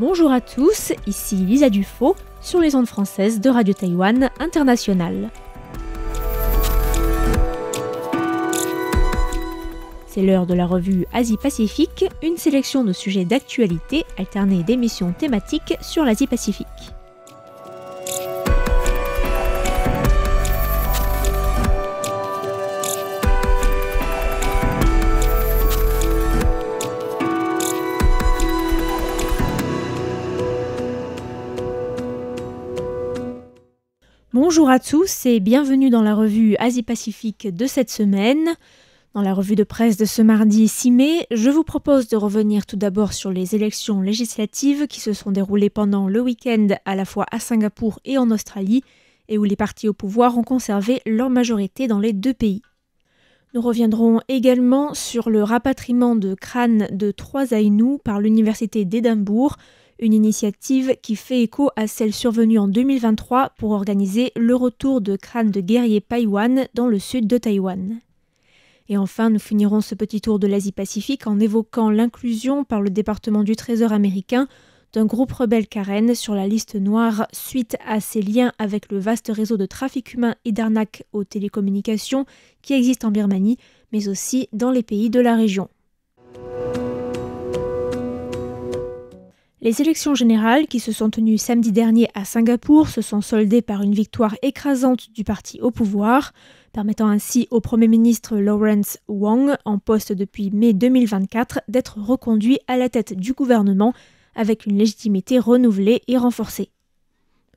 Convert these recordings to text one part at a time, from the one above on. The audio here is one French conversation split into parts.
Bonjour à tous, ici Lisa Dufaux sur les ondes françaises de Radio Taïwan International. C'est l'heure de la revue Asie-Pacifique, une sélection de sujets d'actualité alternée d'émissions thématiques sur l'Asie-Pacifique. Bonjour à tous et bienvenue dans la revue Asie-Pacifique de cette semaine. Dans la revue de presse de ce mardi 6 mai, je vous propose de revenir tout d'abord sur les élections législatives qui se sont déroulées pendant le week-end à la fois à Singapour et en Australie et où les partis au pouvoir ont conservé leur majorité dans les deux pays. Nous reviendrons également sur le rapatriement de crânes de 3 Aïnous par l'université d'Édimbourg, une initiative qui fait écho à celle survenue en 2023 pour organiser le retour de crânes de guerriers Paiwan dans le sud de Taïwan. Et enfin, nous finirons ce petit tour de l'Asie-Pacifique en évoquant l'inclusion par le département du Trésor américain d'un groupe rebelle Karen sur la liste noire suite à ses liens avec le vaste réseau de trafic humain et d'arnaque aux télécommunications qui existe en Birmanie, mais aussi dans les pays de la région. Les élections générales qui se sont tenues samedi dernier à Singapour se sont soldées par une victoire écrasante du parti au pouvoir, permettant ainsi au Premier ministre Lawrence Wong, en poste depuis mai 2024, d'être reconduit à la tête du gouvernement avec une légitimité renouvelée et renforcée.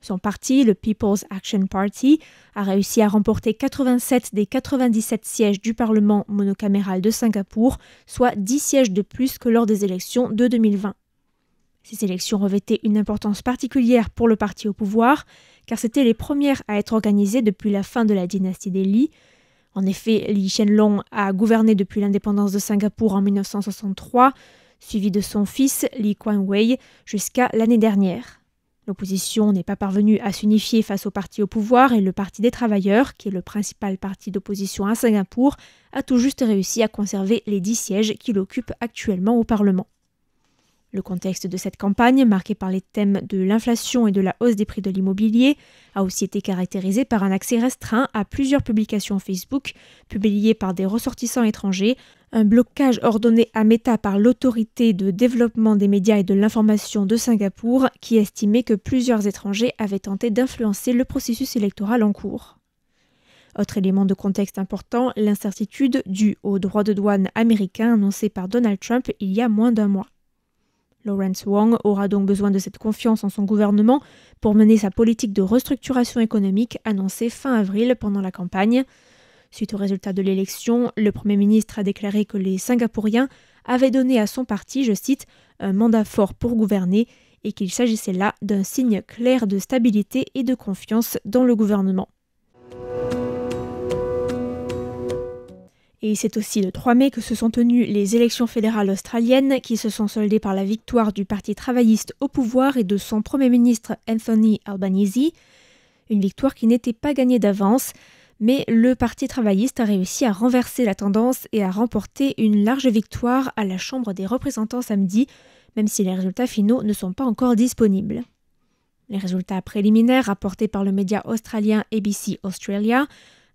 Son parti, le People's Action Party, a réussi à remporter 87 des 97 sièges du Parlement monocaméral de Singapour, soit 10 sièges de plus que lors des élections de 2020. Ces élections revêtaient une importance particulière pour le parti au pouvoir, car c'étaient les premières à être organisées depuis la fin de la dynastie des Lee. En effet, Lee Hsien Loong a gouverné depuis l'indépendance de Singapour en 1963, suivi de son fils Lee Kuan Yew jusqu'à l'année dernière. L'opposition n'est pas parvenue à s'unifier face au parti au pouvoir et le Parti des travailleurs, qui est le principal parti d'opposition à Singapour, a tout juste réussi à conserver les 10 sièges qu'il occupe actuellement au Parlement. Le contexte de cette campagne, marqué par les thèmes de l'inflation et de la hausse des prix de l'immobilier, a aussi été caractérisé par un accès restreint à plusieurs publications Facebook publiées par des ressortissants étrangers, un blocage ordonné à Meta par l'autorité de développement des médias et de l'information de Singapour qui estimait que plusieurs étrangers avaient tenté d'influencer le processus électoral en cours. Autre élément de contexte important, l'incertitude due au droit de douane américain annoncé par Donald Trump il y a moins d'un mois. Lawrence Wong aura donc besoin de cette confiance en son gouvernement pour mener sa politique de restructuration économique annoncée fin avril pendant la campagne. Suite au résultat de l'élection, le Premier ministre a déclaré que les Singapouriens avaient donné à son parti, je cite, « un mandat fort pour gouverner » et qu'il s'agissait là d'un signe clair de stabilité et de confiance dans le gouvernement. Et c'est aussi le 3 mai que se sont tenues les élections fédérales australiennes qui se sont soldées par la victoire du Parti travailliste au pouvoir et de son Premier ministre Anthony Albanese. Une victoire qui n'était pas gagnée d'avance, mais le Parti travailliste a réussi à renverser la tendance et à remporter une large victoire à la Chambre des représentants samedi, même si les résultats finaux ne sont pas encore disponibles. Les résultats préliminaires rapportés par le média australien ABC Australia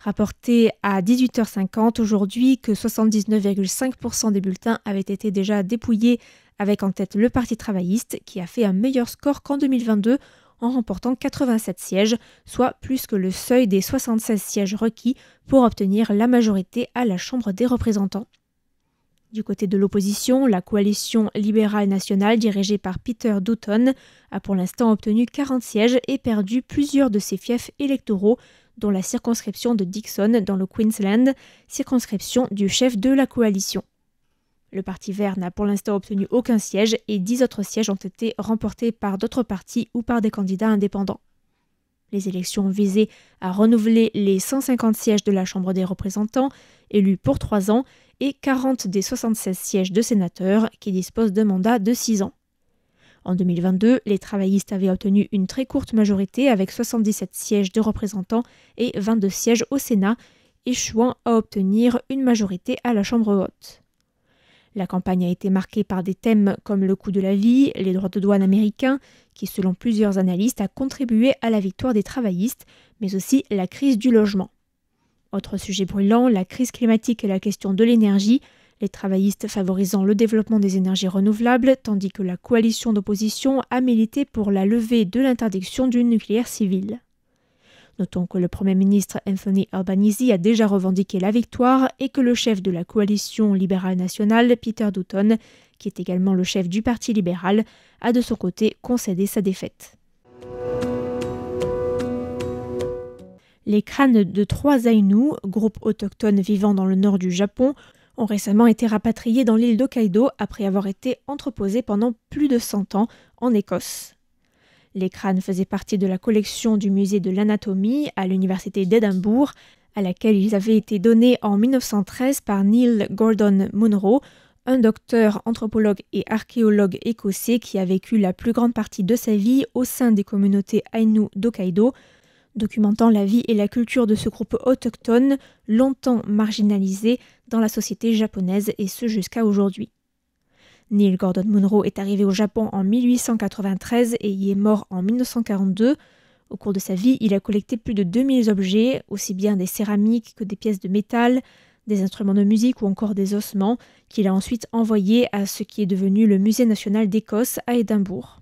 rapporté à 18h50 aujourd'hui que 79,5% des bulletins avaient été déjà dépouillés avec en tête le Parti travailliste qui a fait un meilleur score qu'en 2022 en remportant 87 sièges, soit plus que le seuil des 76 sièges requis pour obtenir la majorité à la Chambre des représentants. Du côté de l'opposition, la coalition libérale nationale dirigée par Peter Dutton a pour l'instant obtenu 40 sièges et perdu plusieurs de ses fiefs électoraux, dont la circonscription de Dickson dans le Queensland, circonscription du chef de la coalition. Le Parti vert n'a pour l'instant obtenu aucun siège et 10 autres sièges ont été remportés par d'autres partis ou par des candidats indépendants. Les élections visaient à renouveler les 150 sièges de la Chambre des représentants, élus pour 3 ans, et 40 des 76 sièges de sénateurs qui disposent d'un mandat de 6 ans. En 2022, les travaillistes avaient obtenu une très courte majorité avec 77 sièges de représentants et 22 sièges au Sénat, échouant à obtenir une majorité à la Chambre haute. La campagne a été marquée par des thèmes comme le coût de la vie, les droits de douane américains, qui selon plusieurs analystes a contribué à la victoire des travaillistes, mais aussi la crise du logement. Autre sujet brûlant, la crise climatique et la question de l'énergie, les travaillistes favorisant le développement des énergies renouvelables, tandis que la coalition d'opposition a milité pour la levée de l'interdiction du nucléaire civil. Notons que le Premier ministre Anthony Albanese a déjà revendiqué la victoire et que le chef de la coalition libérale nationale, Peter Dutton, qui est également le chef du Parti libéral, a de son côté concédé sa défaite. Les crânes de 3 Aïnous, groupe autochtone vivant dans le nord du Japon, ont récemment été rapatriés dans l'île d'Hokkaido après avoir été entreposés pendant plus de 100 ans en Écosse. Les crânes faisaient partie de la collection du musée de l'anatomie à l'université d'Édimbourg, à laquelle ils avaient été donnés en 1913 par Neil Gordon Munro, un docteur, anthropologue et archéologue écossais qui a vécu la plus grande partie de sa vie au sein des communautés Aïnous d'Hokkaido, documentant la vie et la culture de ce groupe autochtone longtemps marginalisé dans la société japonaise et ce jusqu'à aujourd'hui. Neil Gordon Munro est arrivé au Japon en 1893 et y est mort en 1942. Au cours de sa vie, il a collecté plus de 2000 objets, aussi bien des céramiques que des pièces de métal, des instruments de musique ou encore des ossements, qu'il a ensuite envoyés à ce qui est devenu le Musée national d'Écosse à Édimbourg.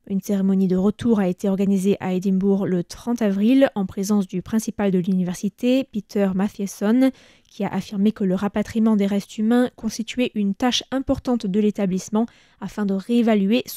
Une cérémonie de retour a été organisée à Édimbourg le 30 avril en présence du principal de l'université, Peter Mathieson, qui a affirmé que le rapatriement des restes humains constituait une tâche importante de l'établissement afin de réévaluer son